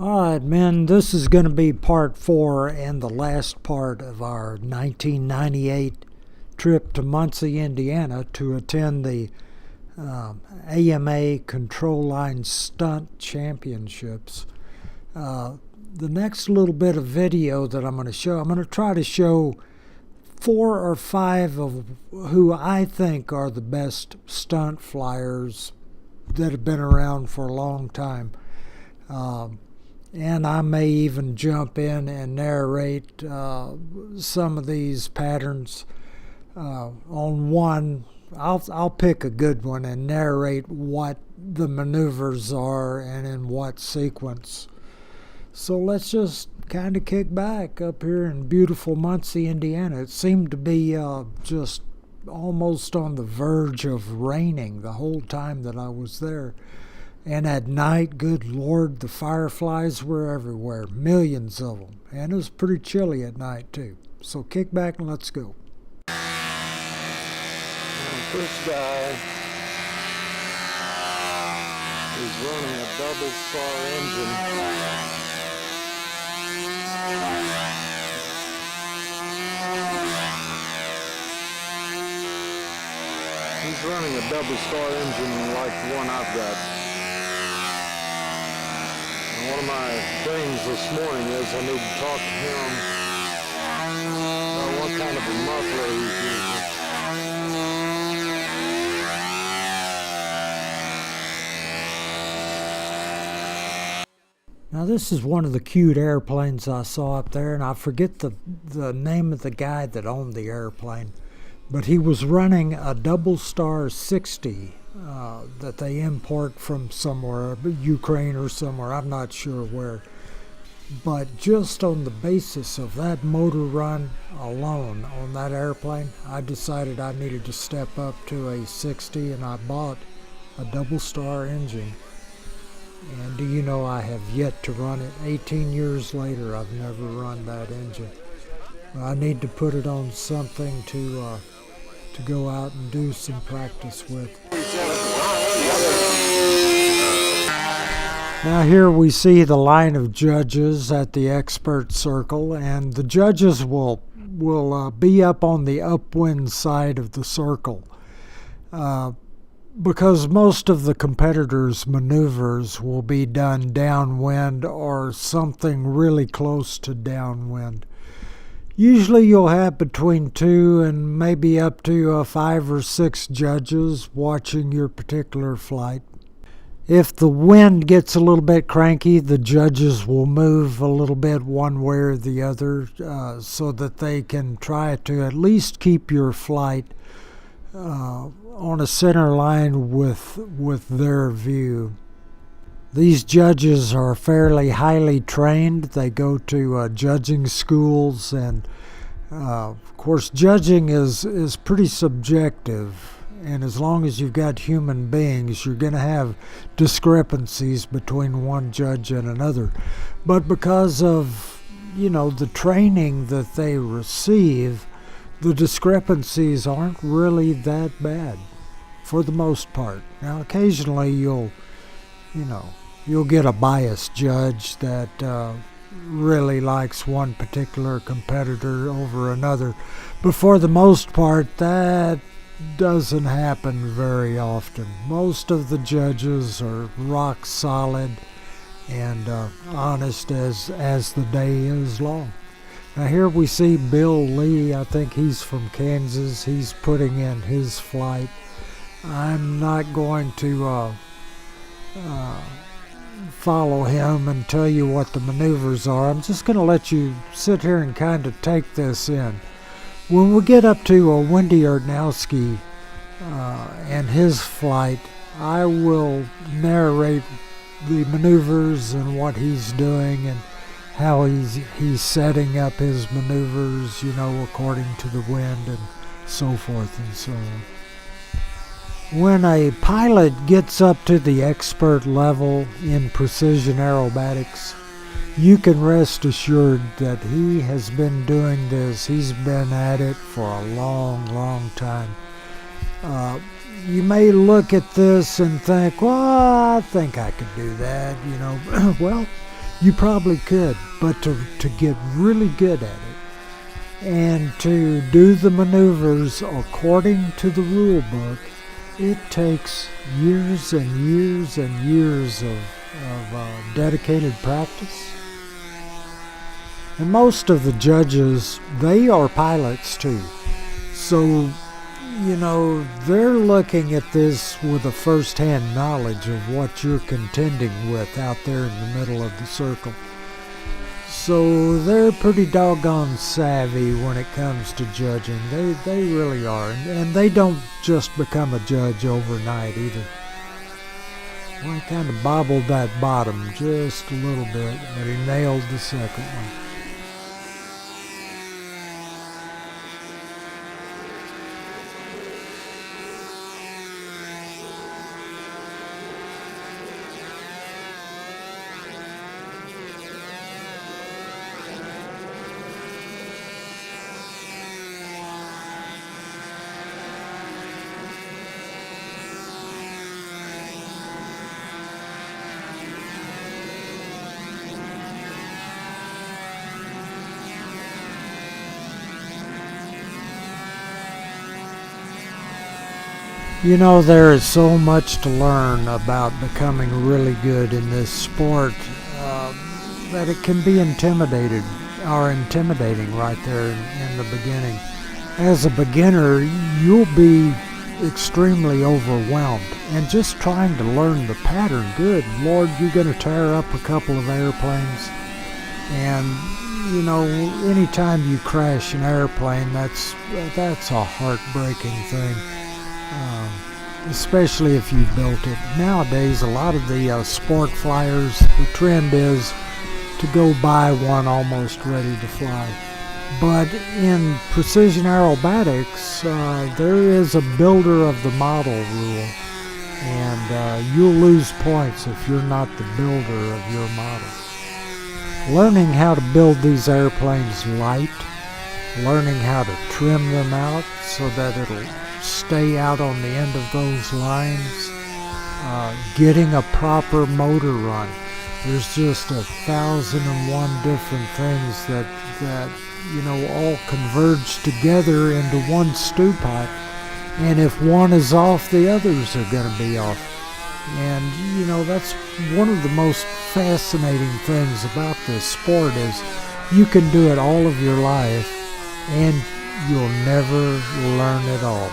All right, men, this is going to be part 4 and the last part of our 1998 trip to Munci, Indiana to attend the AMA Control Line Stunt Championships. The next little bit of video that I'm going to try to show 4 or 5 of who I think are the best stunt flyers that have been around for a long time. And I may even jump in and narrate some of these patterns. On one, I'll pick a good one and narrate what the maneuvers are and in what sequence. So let's just kind of kick back up here in beautiful Munci, Indiana. It seemed to be just almost on the verge of raining the whole time that I was there. And at night, good Lord, the fireflies were everywhere, millions of them. And it was pretty chilly at night, too. So kick back and let's go. First guy is running a double star engine. He's running a double star engine like the one I've got. One of my things this morning is I need to talk to him about what kind of a muffler he's using. Now this is one of the cute airplanes I saw up there, and I forget the name of the guy that owned the airplane, but he was running a double star 60 that they import from somewhere, Ukraine or somewhere, I'm not sure where. But just on the basis of that motor run alone on that airplane, I decided I needed to step up to a 60, and I bought a double star engine. And do you know, I have yet to run it. 18 years later, I've never run that engine. I need to put it on something to go out and do some practice with. Now here we see the line of judges at the expert circle, and the judges will be up on the upwind side of the circle because most of the competitors' maneuvers will be done downwind or something really close to downwind. Usually you'll have between 2 and maybe up to 5 or 6 judges watching your particular flight. If the wind gets a little bit cranky, the judges will move a little bit one way or the other so that they can try to at least keep your flight on a center line with their view. These judges are fairly highly trained. They go to judging schools, and of course judging is pretty subjective, and as long as you've got human beings, you're going to have discrepancies between one judge and another. But because of, the training that they receive, the discrepancies aren't really that bad for the most part. Now occasionally you'll get a biased judge that really likes one particular competitor over another. But for the most part, that doesn't happen very often. Most of the judges are rock solid and honest as the day is long. Now here we see Bill Lee. I think he's from Kansas. He's putting in his flight. I'm not going to follow him and tell you what the maneuvers are. I'm just going to let you sit here and kind of take this in. When we get up to Wendy Arnowski and his flight, I will narrate the maneuvers and what he's doing and how he's setting up his maneuvers, according to the wind and so forth and so on. When a pilot gets up to the expert level in precision aerobatics, you can rest assured that he has been doing this. He's been at it for a long, long time. You may look at this and think, well, I think I could do that, Well, You probably could, but to get really good at it and to do the maneuvers according to the rule book, it takes years and years and years of dedicated practice. And most of the judges, they are pilots too. So, they're looking at this with a first-hand knowledge of what you're contending with out there in the middle of the circle. So they're pretty doggone savvy when it comes to judging. They really are. And they don't just become a judge overnight either. Well, he kind of bobbled that bottom just a little bit, but he nailed the second one. There is so much to learn about becoming really good in this sport that it can be intimidating right there in the beginning. As a beginner, you'll be extremely overwhelmed, and just trying to learn the pattern, good Lord, you're going to tear up a couple of airplanes. And anytime you crash an airplane, that's a heartbreaking thing. Especially if you built it. Nowadays, a lot of the sport flyers, the trend is to go buy one almost ready to fly. But in precision aerobatics, there is a builder of the model rule, and you'll lose points if you're not the builder of your model. Learning how to build these airplanes light, learning how to trim them out so that it'll stay out on the end of those lines, getting a proper motor run. There's just 1,001 different things that all converge together into one stew pot, and if one is off, the others are going to be off. And that's one of the most fascinating things about this sport is you can do it all of your life and you'll never learn it all.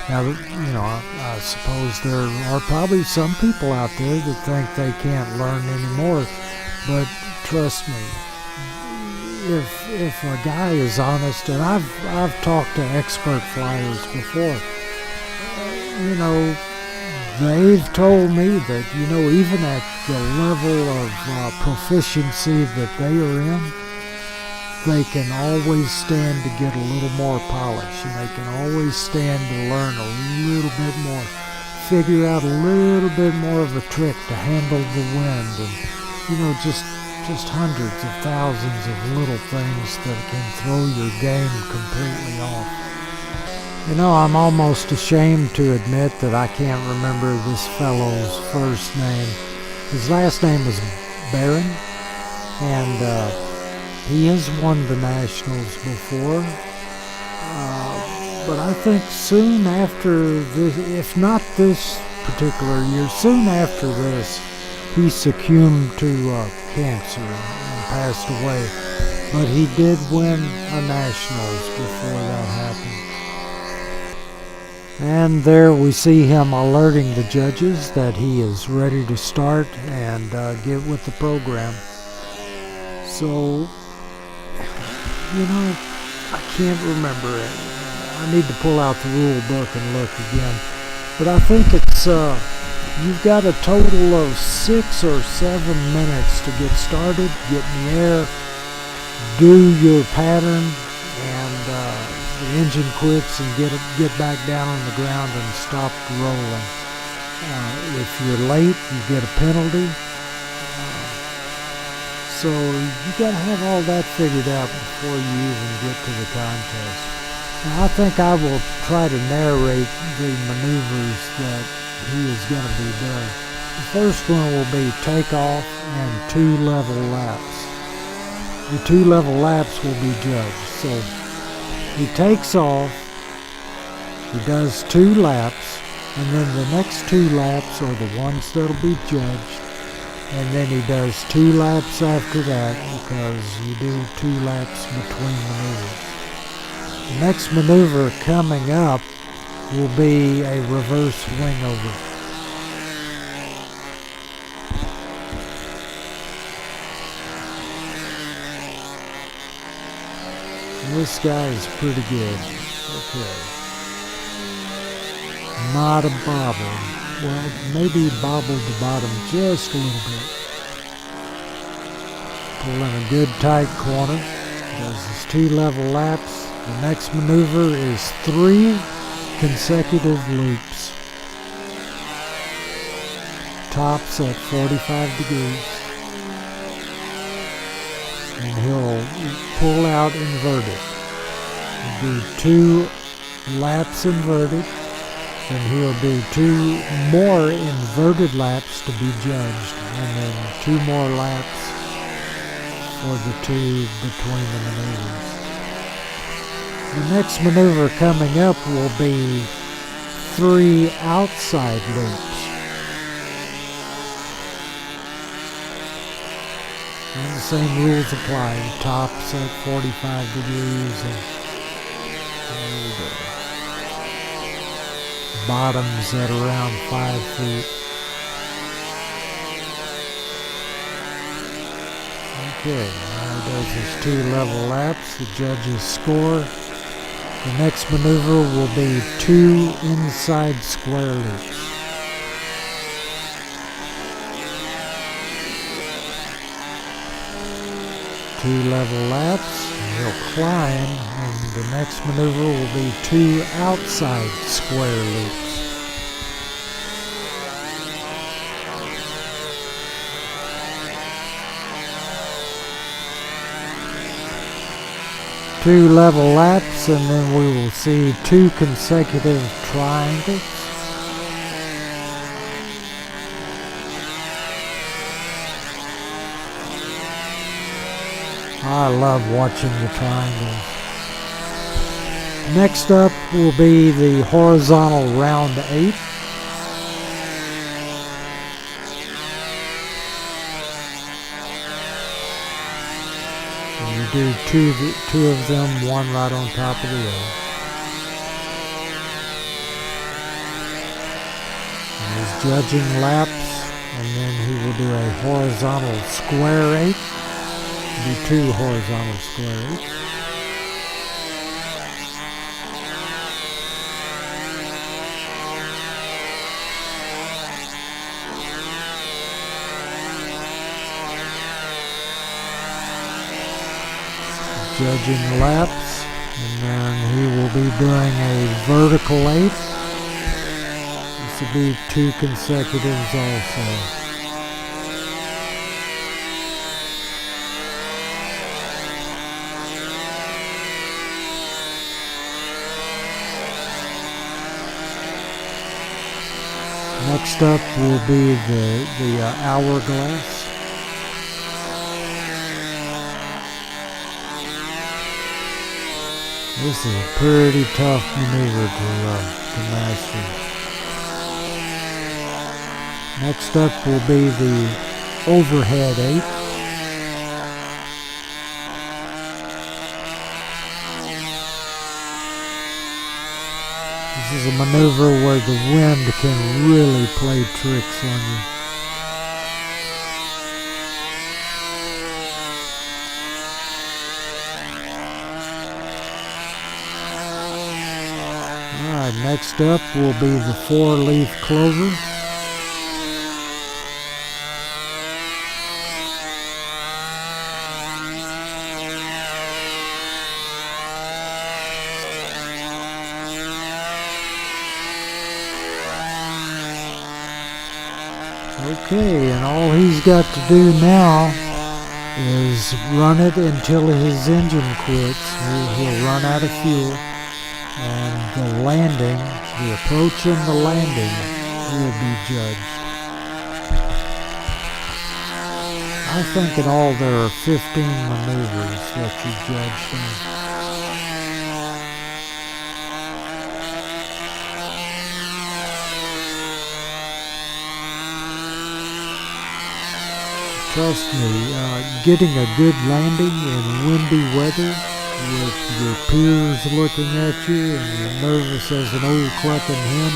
Now, I suppose there are probably some people out there that think they can't learn anymore, but trust me, if a guy is honest, and I've talked to expert flyers before, they've told me that even at the level of proficiency that they are in, they can always stand to get a little more polish, and they can always stand to learn a little bit more, figure out a little bit more of a trick to handle the wind, and just hundreds of thousands of little things that can throw your game completely off. I'm almost ashamed to admit that I can't remember this fellow's first name. His last name was Barron, and he has won the Nationals before, but I think soon after this, if not this particular year, soon after this, he succumbed to cancer and passed away. But he did win a Nationals before that happened. And there we see him alerting the judges that he is ready to start and get with the program. So, I can't remember it. I need to pull out the rule book and look again. But I think it's, you've got a total of 6 or 7 minutes to get started, get in the air, do your pattern, and the engine quits and get back down on the ground and stop rolling. If you're late, you get a penalty. So you got to have all that figured out before you even get to the contest. Now, I think I will try to narrate the maneuvers that he is going to be doing. The first one will be takeoff and 2 level laps. The 2 level laps will be judged. So he takes off, he does 2 laps, and then the next 2 laps are the ones that'll be judged. And then he does 2 laps after that, because you do 2 laps between maneuvers. The next maneuver coming up will be a reverse wingover. This guy is pretty good. Okay. Not a bobble. Well, maybe he bobbled the bottom just a little bit. Pulling a good tight corner. Does his 2 level laps. The next maneuver is 3 consecutive loops. Tops at 45 degrees. And he'll pull out inverted. He'll do 2 laps inverted. Then he'll do 2 more inverted laps to be judged, and then 2 more laps for the 2 between the maneuvers. The next maneuver coming up will be 3 outside loops. And the same rules apply. Tops at 45 degrees and bottoms at around 5 feet. Okay, now he does his 2 level laps. The judges score. The next maneuver will be 2 inside square loops. Two level laps, and he'll climb, and the next maneuver will be 2 outside square loops. Two level laps, and then we will see 2 consecutive triangles. I love watching the triangles. Next up will be the horizontal round 8. And you do two of them, one right on top of the other. And he's judging laps, and then he will do a horizontal square 8. Do 2 horizontal squares. Judging laps, and then he will be doing a vertical 8. This will be 2 consecutives also. Next up will be the hourglass. This is a pretty tough maneuver to master. Next up will be the overhead 8. This is a maneuver where the wind can really play tricks on you. Alright, next up will be the 4-leaf clover. Okay, and all he's got to do now is run it until his engine quits. He'll run out of fuel, and the approach and the landing will be judged. I think in all there are 15 maneuvers that you judged in. Trust me, getting a good landing in windy weather with your peers looking at you and you're nervous as an old clucking hen,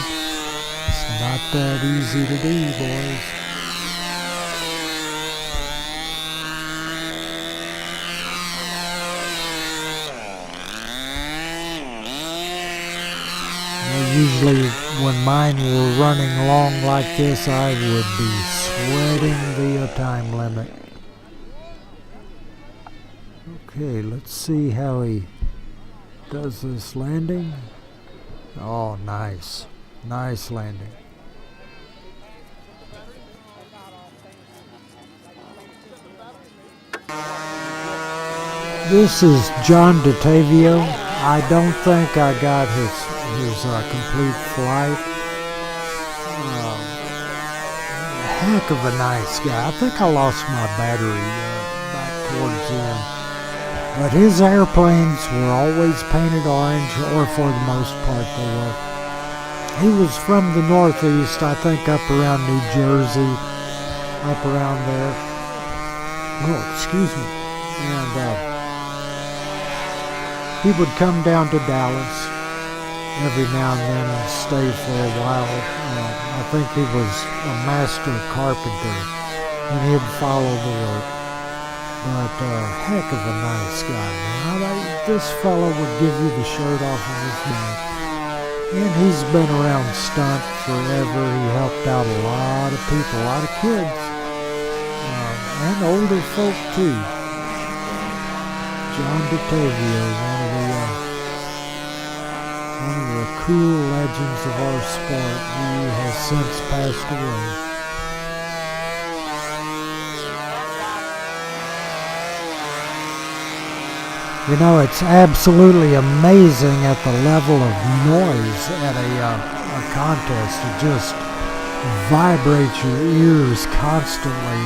it's not that easy to do, boys. Usually when mine were running along like this, I would be sweating the time limit. Okay, let's see how he does this landing. Oh, nice. Nice landing. This is John DeTavio. I don't think I got his complete flight. Heck of a nice guy. I think I lost my battery back towards the end. But his airplanes were always painted orange, or for the most part they were. He was from the Northeast, I think up around New Jersey, up around there. Oh, excuse me. And he would come down to Dallas every now and then and stay for a while. I think he was a master carpenter, and he'd follow the work. But heck of a nice guy, man. This fellow would give you the shirt off of his back. And he's been around Stunt forever. He helped out a lot of people, a lot of kids, and older folk too. John DeTavio, one of the cool legends of our sport. He has since passed away. You know, it's absolutely amazing at the level of noise at a contest. It just vibrates your ears constantly.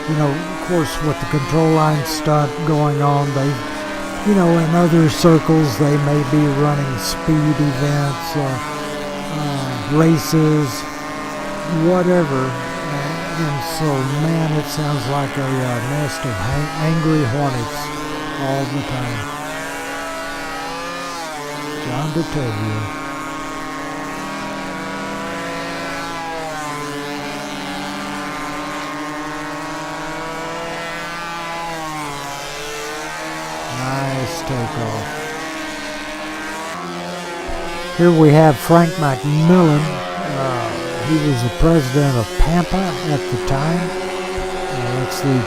Of course, with the control line stunt going on, in other circles, they may be running speed events, races, whatever. And so, man, it sounds like a nest of angry hornets all the time. John DeTavio. Nice takeoff. Here we have Frank McMillan. He was the president of PAMPA at the time. It's the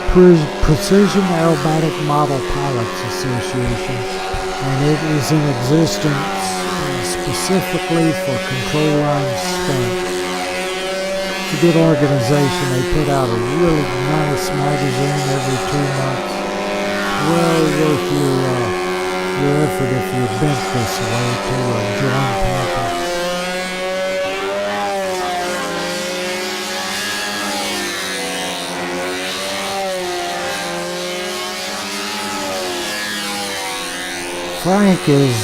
Precision Aerobatic Model Pilots Association, and it is in existence specifically for control line stunt. It's a good organization. They put out a really nice magazine every 2 months. Well worth your effort if you're bent this way to join PAMPA. Frank is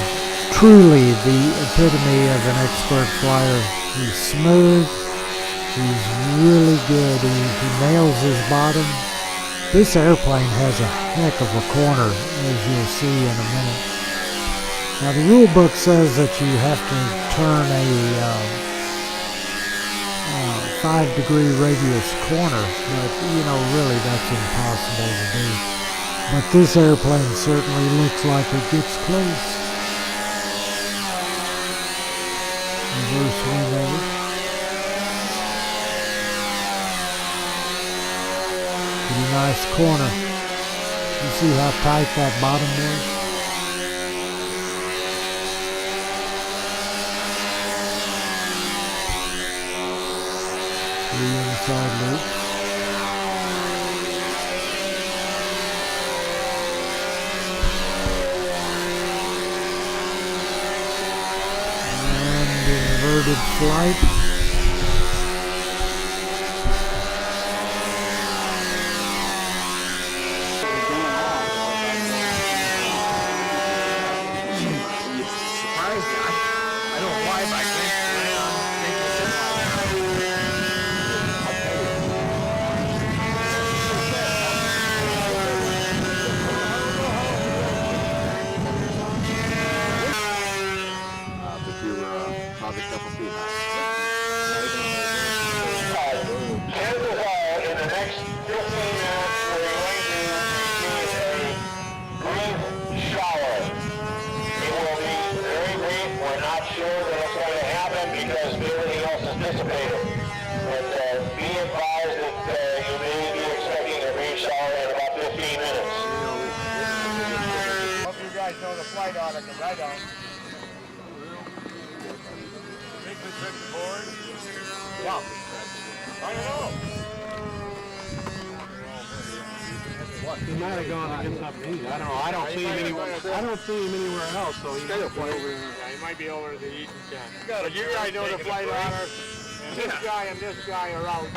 truly the epitome of an expert flyer. He's smooth, he's really good, he nails his bottom. This airplane has a heck of a corner, as you'll see in a minute. Now the rule book says that you have to turn a 5-degree radius corner, but really that's impossible to do. But this airplane certainly looks like it gets close. Reverse wing over. Pretty nice corner. You see how tight that bottom was? Three inside loops. Inverted flight. flight on it, because I don't. Think they took the board? Yeah. I don't know. He might have gone and get something to eat. I don't know. I don't see him anywhere. I don't see him anywhere else. So he might be over. Yeah, he might be over to the eating tent. But you guys know the flight honor. And this guy are out.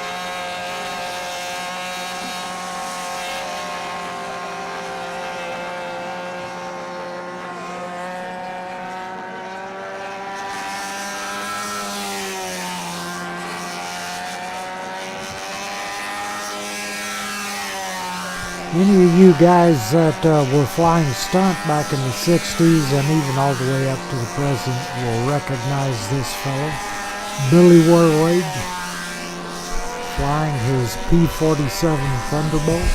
Any of you guys that were flying stunt back in the 60s and even all the way up to the present will recognize this fellow, Billy Warwage, flying his P-47 Thunderbolt.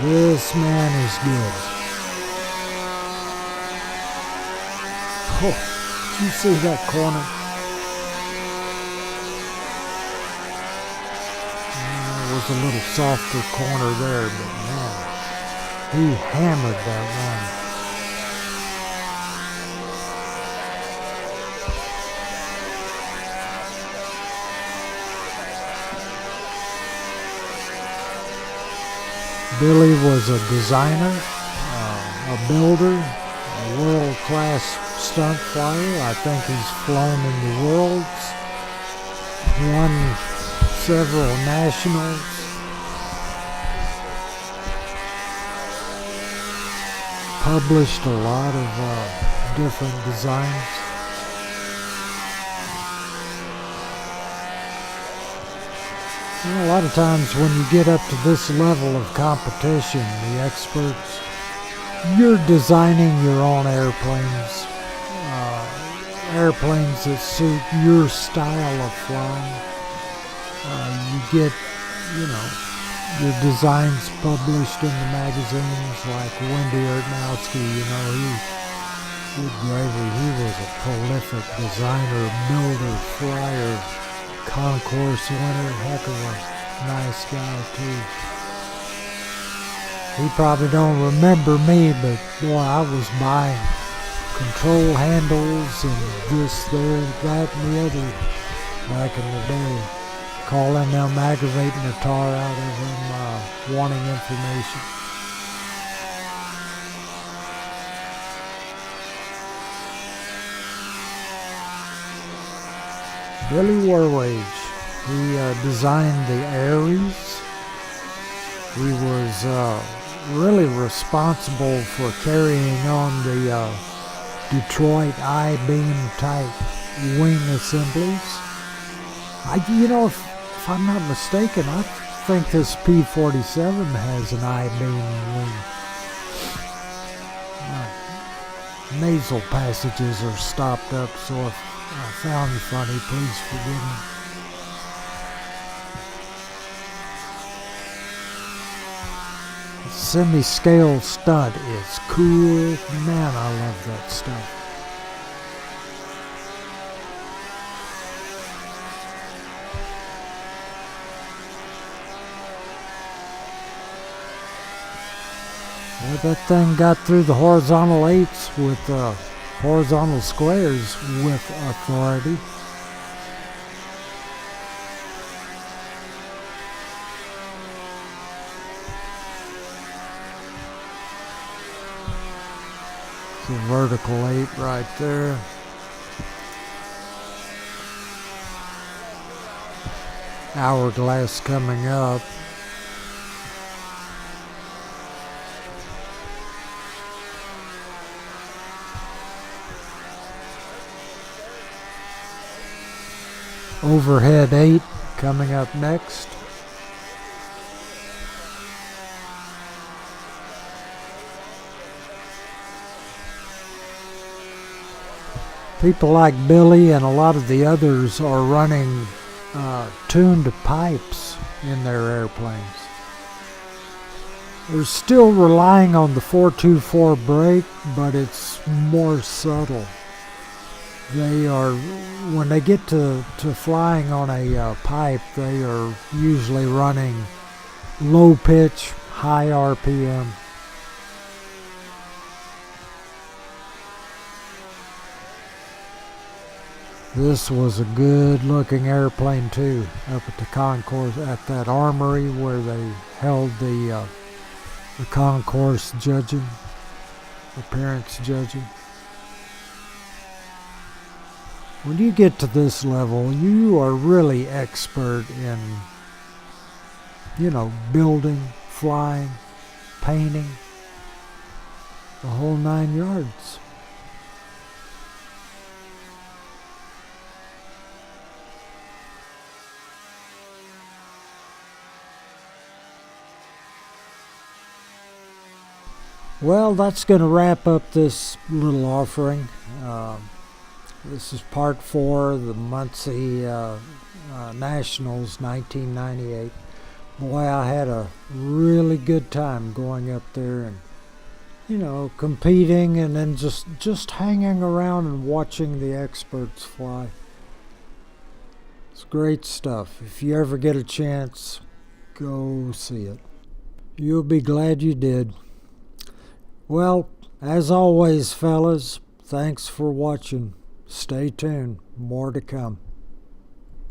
This man is good. Oh, did you see that corner? Was a little softer corner there, but man, he hammered that one. Billy was a designer, a builder, a world-class stunt flyer. I think he's flown in the worlds, won several nationals. Published a lot of different designs. And a lot of times when you get up to this level of competition, the experts, you're designing your own airplanes. Airplanes that suit your style of flying. You get, your designs published in the magazines like Wendy Ertnowski, good gravy, he was a prolific designer, builder, flyer, concourse winner, heck of a nice guy too. He probably don't remember me, but boy, I was buying control handles and this, there, that, and the other back in the day. Calling them, aggravating the tar out of them, wanting information. Billy Warwage, he designed the Aries. He was really responsible for carrying on the Detroit I-beam type wing assemblies. If I'm not mistaken, I think this P-47 has an I-beam wing. Nasal passages are stopped up, so if I sound funny, please forgive me. Semi-scale stunt is cool. Man, I love that stuff. Well, that thing got through the horizontal 8s with horizontal squares with authority. It's a vertical 8 right there. Hourglass coming up. Overhead 8 coming up next. People like Billy and a lot of the others are running tuned pipes in their airplanes. They're still relying on the 424 brake, but it's more subtle. They are, when they get to flying on a pipe, they are usually running low pitch, high RPM. This was a good looking airplane too, up at the concourse, at that armory where they held the concourse judging, appearance judging. When you get to this level, you are really expert in, building, flying, painting, the whole 9 yards. Well, that's going to wrap up this little offering. This is part 4 of the Munci Nationals 1998. Boy, I had a really good time going up there and, competing and then just hanging around and watching the experts fly. It's great stuff. If you ever get a chance, go see it. You'll be glad you did. Well, as always, fellas, thanks for watching. Stay tuned. More to come.